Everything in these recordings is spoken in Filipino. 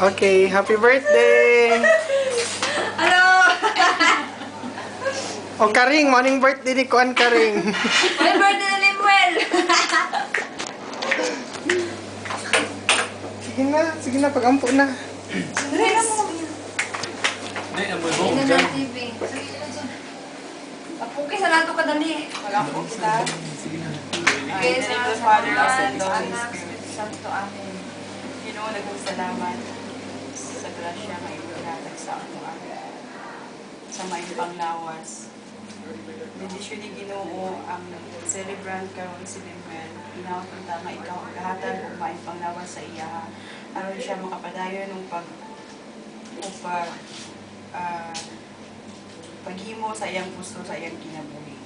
Okay, happy birthday! Hello! O Karing, morning birthday ni Kuan Karing. Happy birthday na Limuel! Sige na, pag-ampo na. Dali na mo. Hindi, naman mo. Hindi na TV. Apuki sa nato ka dali. Mag-apo kita. Okay, In the sa name of the Father, the Son, and the Holy Anak, Spirit. Santo, Amen. Ginoo, nagpasalamat sa grasya nga itinatag sa ako sa may panglawas. Bendisyon ni Ginoo ang celebrant karon si Limuel. Inapunta nga ikaw ang lahatag o may panglawas sa iya. Aron siya makapadayon ng paghimo sa iyang gusto sa iyang kinabuhi.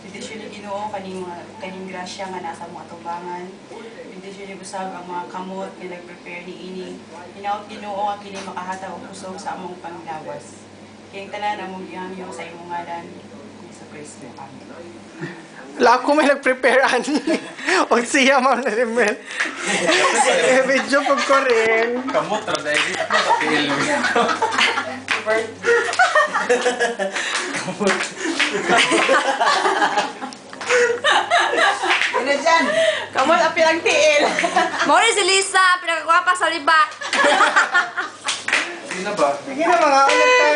Bendisyon ni Ginoo kaning grasya nga nasa mga tubangan. Bendisyon ni usab ang mga kamot nga nag-prepare ni ini. Hinaot Ginoo nga kini makahatag og kusog sa among panglawas. Kayong tanan among gihamyo sa imong ngalan sa Kristo. Amen. Wala ako may nag-prepare ani. O siya, Ma'am Narimel. Video pag ko rin. Kamot, dahil dito na kapil. Ano dyan? Kamot api ang tiil. Mori si Lisa, pinakagwapa sa libak. Sige na ba? Sige na, mga anak ka.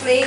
Play.